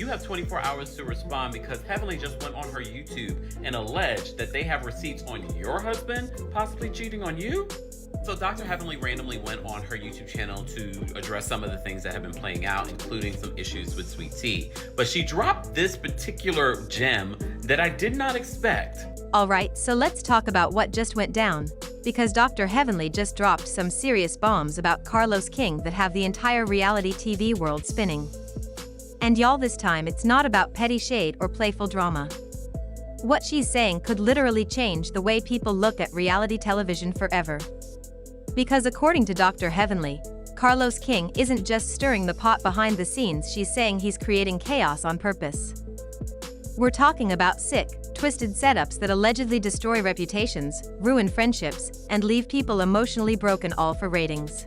You have 24 hours to respond because Heavenly just went on her YouTube and alleged that they have receipts on your husband possibly cheating on you. So Dr. Heavenly randomly went on her YouTube channel to address some of the things that have been playing out, including some issues with Sweet Tea. But she dropped this particular gem that I did not expect. Alright, so let's talk about what just went down. Because Dr. Heavenly just dropped some serious bombs about Carlos King that have the entire reality TV world spinning. And y'all, this time it's not about petty shade or playful drama. What she's saying could literally change the way people look at reality television forever. Because according to Dr. Heavenly, Carlos King isn't just stirring the pot behind the scenes, she's saying he's creating chaos on purpose. We're talking about sick, twisted setups that allegedly destroy reputations, ruin friendships, and leave people emotionally broken, all for ratings.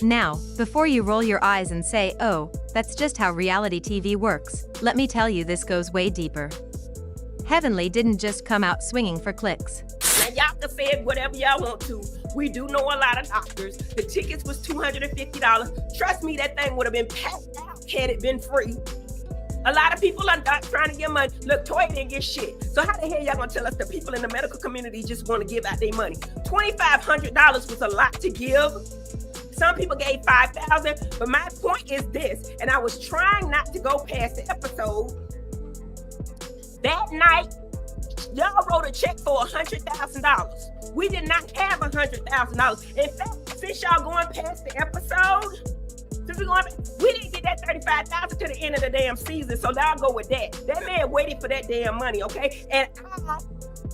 Now, before you roll your eyes and say, oh, that's just how reality TV works, let me tell you this goes way deeper. Heavenly didn't just come out swinging for clicks. Now y'all can say it whatever y'all want to. We do know a lot of doctors. The tickets was $250. Trust me, that thing would have been packed out had it been free. A lot of people are not trying to get money. Look, Toya didn't get shit. So how the hell y'all gonna tell us the people in the medical community just want to give out their money? $2,500 was a lot to give. Some people gave $5,000, but my point is this, and I was trying not to go past the episode. That night, y'all wrote a check for $100,000. We did not have $100,000. In fact, since y'all going past the episode, we didn't get that $35,000 to the end of the damn season, so now I'll go with that. That man waited for that damn money, okay? And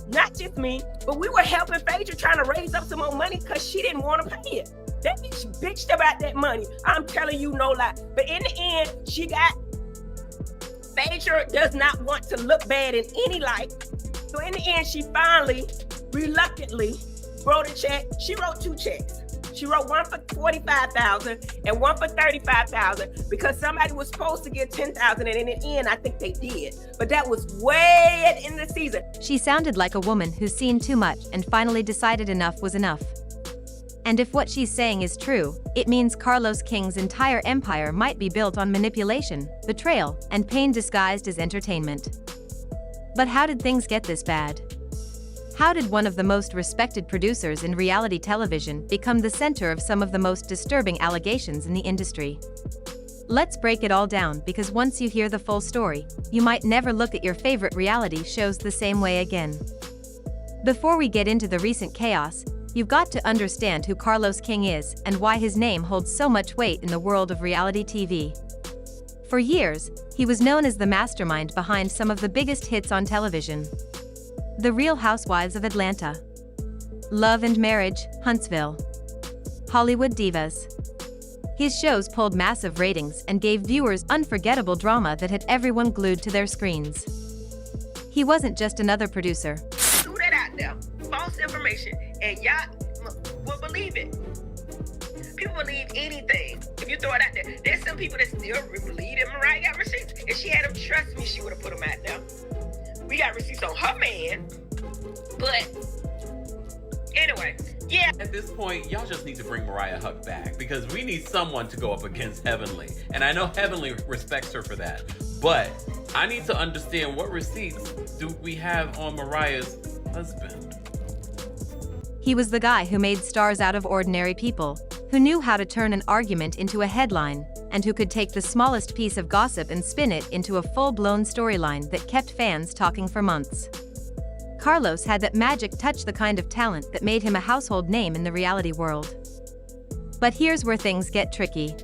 not just me, but we were helping Phaedra trying to raise up some more money because she didn't want to pay it. That bitch bitched about that money. I'm telling you, no lie. But in the end, Phaedra does not want to look bad in any light. So in the end, she finally, reluctantly, wrote a check. She wrote 2 checks. She wrote one for $45,000 and one for $35,000 because somebody was supposed to get $10,000, and in the end, I think they did. But that was way at the end of the season. She sounded like a woman who's seen too much and finally decided enough was enough. And if what she's saying is true, it means Carlos King's entire empire might be built on manipulation, betrayal, and pain disguised as entertainment. But how did things get this bad? How did one of the most respected producers in reality television become the center of some of the most disturbing allegations in the industry? Let's break it all down, because once you hear the full story, you might never look at your favorite reality shows the same way again. Before we get into the recent chaos, you've got to understand who Carlos King is and why his name holds so much weight in the world of reality TV. For years, he was known as the mastermind behind some of the biggest hits on television. The Real Housewives of Atlanta, Love and Marriage, Huntsville, Hollywood Divas. His shows pulled massive ratings and gave viewers unforgettable drama that had everyone glued to their screens. He wasn't just another producer. Threw that out there, false information, and y'all will believe it. People believe anything. If you throw it out there, there's some people that still believe that Mariah got receipts. If she had them, trust me, she would have put them out there. We got receipts on her man, but anyway, yeah. At this point, y'all just need to bring Mariah Huq back because we need someone to go up against Heavenly. And I know Heavenly respects her for that, but I need to understand what receipts do we have on Mariah's husband? He was the guy who made stars out of ordinary people, who knew how to turn an argument into a headline, and who could take the smallest piece of gossip and spin it into a full-blown storyline that kept fans talking for months. Carlos had that magic touch, the kind of talent that made him a household name in the reality world. But here's where things get tricky.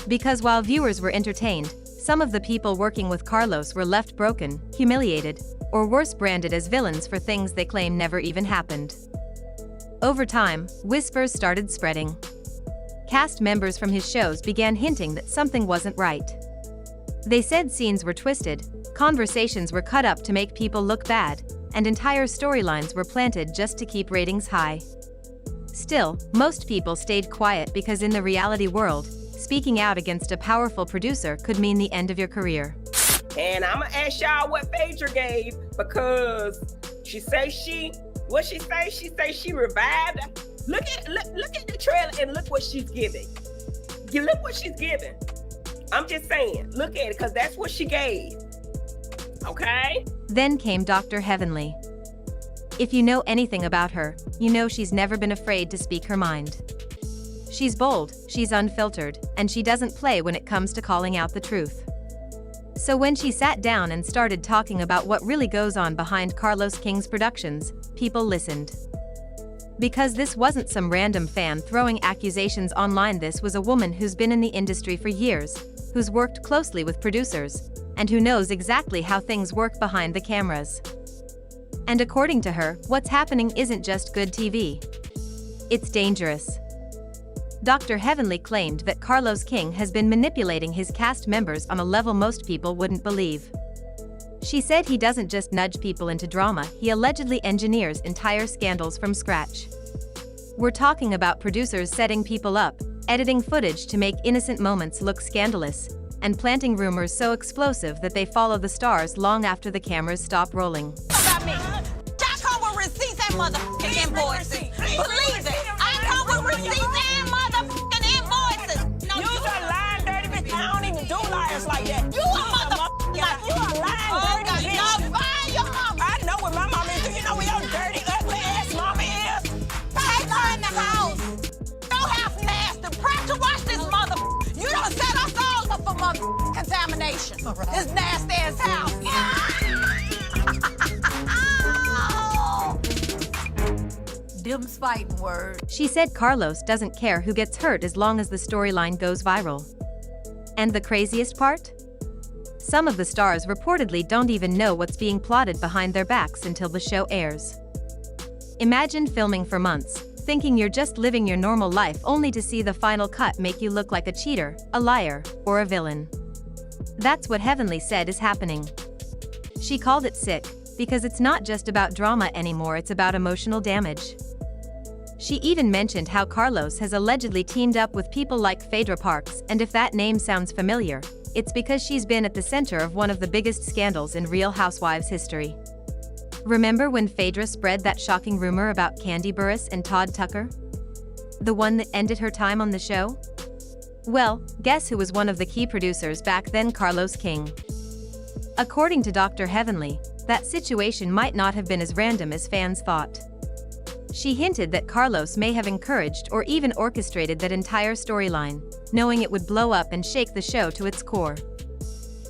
Because while viewers were entertained, some of the people working with Carlos were left broken, humiliated, or worse, branded as villains for things they claim never even happened. Over time, whispers started spreading. Cast members from his shows began hinting that something wasn't right. They said scenes were twisted, conversations were cut up to make people look bad, and entire storylines were planted just to keep ratings high. Still, most people stayed quiet because in the reality world, speaking out against a powerful producer could mean the end of your career. And I'm gonna ask y'all what Phaedra gave, because she say she revived. Look at the trailer and look what she's giving. Look what she's giving. I'm just saying, look at it, because that's what she gave. Okay? Then came Dr. Heavenly. If you know anything about her, you know she's never been afraid to speak her mind. She's bold, she's unfiltered, and she doesn't play when it comes to calling out the truth. So when she sat down and started talking about what really goes on behind Carlos King's productions, people listened. Because this wasn't some random fan throwing accusations online, this was a woman who's been in the industry for years, who's worked closely with producers, and who knows exactly how things work behind the cameras. And according to her, what's happening isn't just good TV. It's dangerous. Dr. Heavenly claimed that Carlos King has been manipulating his cast members on a level most people wouldn't believe. She said he doesn't just nudge people into drama, he allegedly engineers entire scandals from scratch. We're talking about producers setting people up, editing footage to make innocent moments look scandalous, and planting rumors so explosive that they follow the stars long after the cameras stop rolling. About me. I come with receipts and motherfucking invoices. Believe it. I come with receipts and motherfucking invoices. No, You a lying dirty bitch. I don't even do liars like that. You a motherfucking liar. You a lying dirty bitch. No, fire your mama. I know what my mama is. Do you know where your dirty, ugly ass mama is? Take her in the house. Don't have nasty. Pressure wash this motherfucker. You don't set us all up for motherfucking contamination. This nasty ass house. Them's fighting words. She said Carlos doesn't care who gets hurt as long as the storyline goes viral. And the craziest part? Some of the stars reportedly don't even know what's being plotted behind their backs until the show airs. Imagine filming for months, thinking you're just living your normal life only to see the final cut make you look like a cheater, a liar, or a villain. That's what Heavenly said is happening. She called it sick, because it's not just about drama anymore, it's about emotional damage. She even mentioned how Carlos has allegedly teamed up with people like Phaedra Parks, and if that name sounds familiar, it's because she's been at the center of one of the biggest scandals in Real Housewives history. Remember when Phaedra spread that shocking rumor about Candy Burris and Todd Tucker? The one that ended her time on the show? Well, guess who was one of the key producers back then? Carlos King. According to Dr. Heavenly, that situation might not have been as random as fans thought. She hinted that Carlos may have encouraged or even orchestrated that entire storyline, knowing it would blow up and shake the show to its core.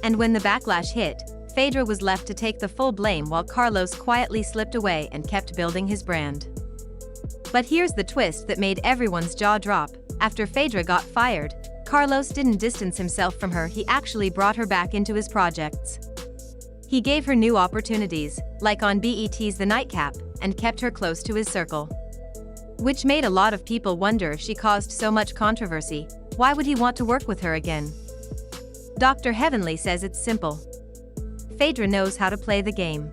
And when the backlash hit, Phaedra was left to take the full blame while Carlos quietly slipped away and kept building his brand. But here's the twist that made everyone's jaw drop. After Phaedra got fired, Carlos didn't distance himself from her, he actually brought her back into his projects. He gave her new opportunities, like on BET's The Nightcap, and kept her close to his circle. Which made a lot of people wonder if she caused so much controversy, why would he want to work with her again? Dr. Heavenly says it's simple. Phaedra knows how to play the game.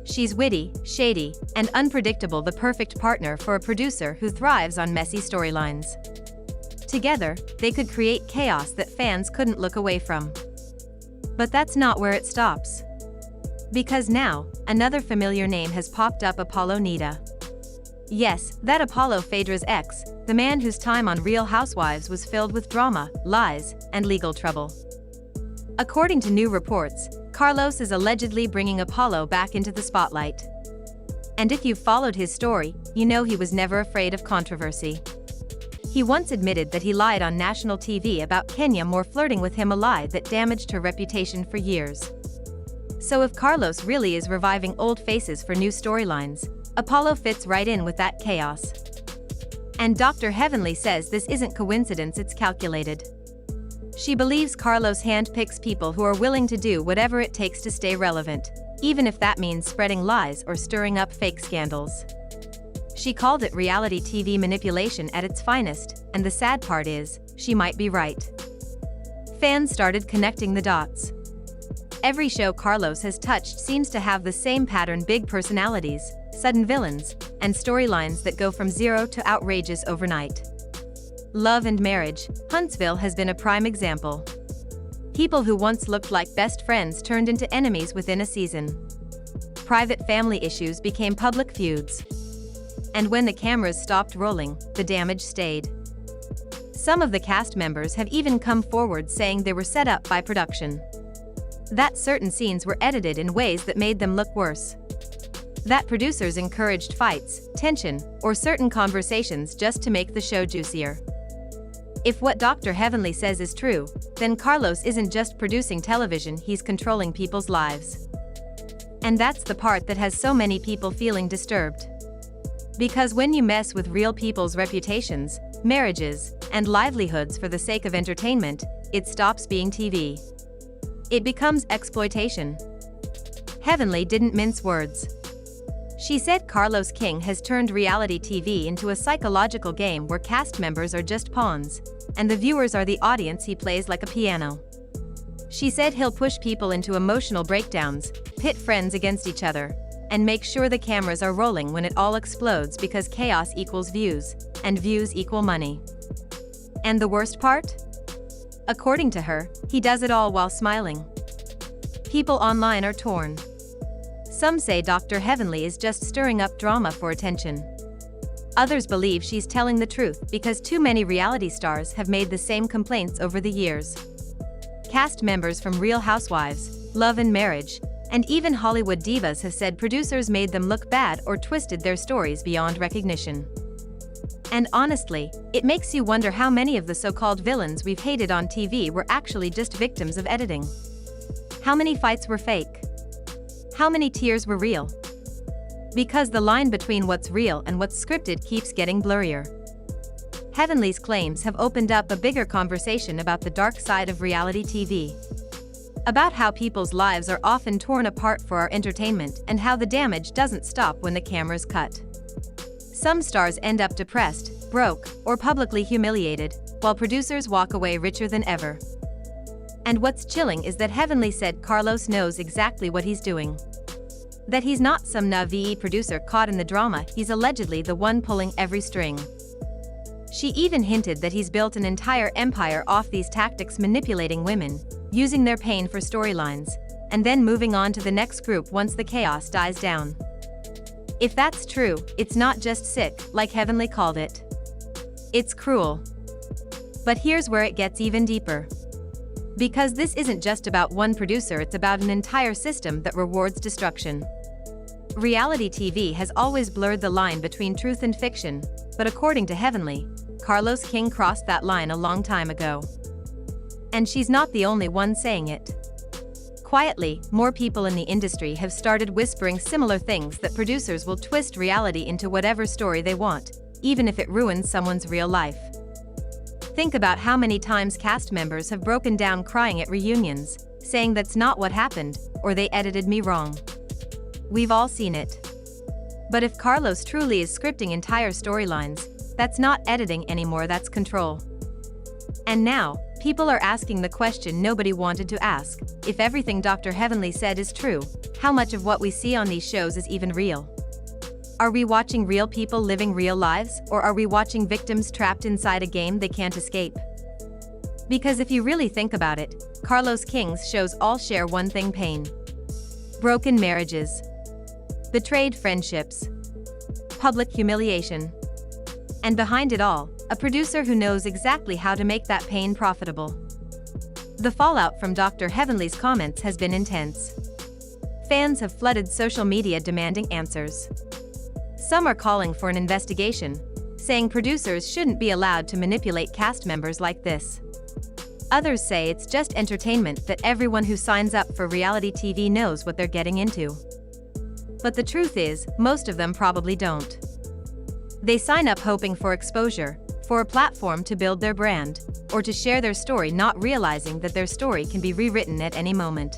She's witty, shady, and unpredictable, the perfect partner for a producer who thrives on messy storylines. Together, they could create chaos that fans couldn't look away from. But that's not where it stops. Because now, another familiar name has popped up: Apollo Nita. Yes, that Apollo, Phaedra's ex, the man whose time on Real Housewives was filled with drama, lies, and legal trouble. According to new reports, Carlos is allegedly bringing Apollo back into the spotlight. And if you've followed his story, you know he was never afraid of controversy. He once admitted that he lied on national TV about Kenya Moore flirting with him, a lie that damaged her reputation for years. So if Carlos really is reviving old faces for new storylines, Apollo fits right in with that chaos. And Dr. Heavenly says this isn't coincidence, it's calculated. She believes Carlos handpicks people who are willing to do whatever it takes to stay relevant, even if that means spreading lies or stirring up fake scandals. She called it reality TV manipulation at its finest, and the sad part is, she might be right. Fans started connecting the dots. Every show Carlos has touched seems to have the same pattern: big personalities, sudden villains, and storylines that go from zero to outrageous overnight. Love and Marriage, Huntsville has been a prime example. People who once looked like best friends turned into enemies within a season. Private family issues became public feuds. And when the cameras stopped rolling, the damage stayed. Some of the cast members have even come forward saying they were set up by production. That certain scenes were edited in ways that made them look worse. That producers encouraged fights, tension, or certain conversations just to make the show juicier. If what Dr. Heavenly says is true, then Carlos isn't just producing television, he's controlling people's lives. And that's the part that has so many people feeling disturbed. Because when you mess with real people's reputations, marriages, and livelihoods for the sake of entertainment, it stops being TV. It becomes exploitation. Heavenly didn't mince words. She said Carlos King has turned reality TV into a psychological game where cast members are just pawns, and the viewers are the audience he plays like a piano. She said he'll push people into emotional breakdowns, pit friends against each other, and make sure the cameras are rolling when it all explodes because chaos equals views, and views equal money. And the worst part? According to her, he does it all while smiling. People online are torn. Some say Dr. Heavenly is just stirring up drama for attention. Others believe she's telling the truth because too many reality stars have made the same complaints over the years. Cast members from Real Housewives, Love and Marriage, and even Hollywood divas have said producers made them look bad or twisted their stories beyond recognition. And honestly, it makes you wonder how many of the so-called villains we've hated on TV were actually just victims of editing. How many fights were fake? How many tears were real? Because the line between what's real and what's scripted keeps getting blurrier. Heavenly's claims have opened up a bigger conversation about the dark side of reality TV. About how people's lives are often torn apart for our entertainment and how the damage doesn't stop when the cameras cut. Some stars end up depressed, broke, or publicly humiliated, while producers walk away richer than ever. And what's chilling is that Heavenly said Carlos knows exactly what he's doing. That he's not some naive producer caught in the drama, he's allegedly the one pulling every string. She even hinted that he's built an entire empire off these tactics, manipulating women, using their pain for storylines, and then moving on to the next group once the chaos dies down. If that's true, it's not just sick, like Heavenly called it. It's cruel. But here's where it gets even deeper. Because this isn't just about one producer, it's about an entire system that rewards destruction. Reality TV has always blurred the line between truth and fiction, but according to Heavenly, Carlos King crossed that line a long time ago. And she's not the only one saying it. Quietly, more people in the industry have started whispering similar things, that producers will twist reality into whatever story they want, even if it ruins someone's real life. Think about how many times cast members have broken down crying at reunions, saying that's not what happened, or they edited me wrong. We've all seen it. But if Carlos truly is scripting entire storylines, that's not editing anymore, that's control. And now, people are asking the question nobody wanted to ask: if everything Dr. Heavenly said is true, how much of what we see on these shows is even real? Are we watching real people living real lives, or are we watching victims trapped inside a game they can't escape? Because if you really think about it, Carlos King's shows all share one thing: pain. Broken marriages. Betrayed friendships. Public humiliation. And behind it all, a producer who knows exactly how to make that pain profitable. The fallout from Dr. Heavenly's comments has been intense. Fans have flooded social media demanding answers. Some are calling for an investigation, saying producers shouldn't be allowed to manipulate cast members like this. Others say it's just entertainment, that everyone who signs up for reality TV knows what they're getting into. But the truth is, most of them probably don't. They sign up hoping for exposure, for a platform to build their brand, or to share their story, not realizing that their story can be rewritten at any moment.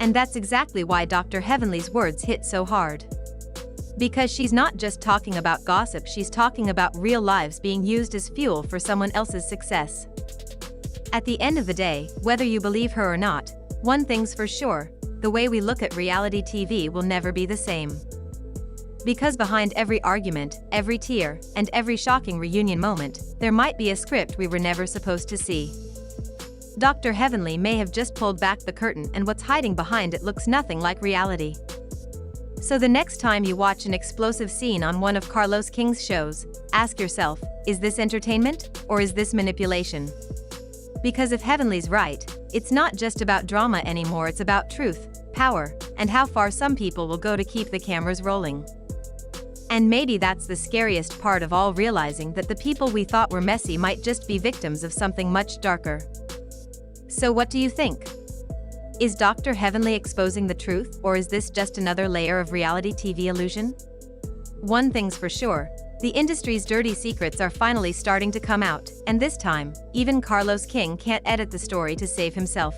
And that's exactly why Dr. Heavenly's words hit so hard. Because she's not just talking about gossip, she's talking about real lives being used as fuel for someone else's success. At the end of the day, whether you believe her or not, one thing's for sure: the way we look at reality TV will never be the same. Because behind every argument, every tear, and every shocking reunion moment, there might be a script we were never supposed to see. Dr. Heavenly may have just pulled back the curtain, and what's hiding behind it looks nothing like reality. So the next time you watch an explosive scene on one of Carlos King's shows, ask yourself, is this entertainment, or is this manipulation? Because if Heavenly's right, it's not just about drama anymore, it's about truth, power, and how far some people will go to keep the cameras rolling. And maybe that's the scariest part of all, realizing that the people we thought were messy might just be victims of something much darker. So what do you think? Is Dr. Heavenly exposing the truth, or is this just another layer of reality TV illusion? One thing's for sure, the industry's dirty secrets are finally starting to come out, and this time, even Carlos King can't edit the story to save himself.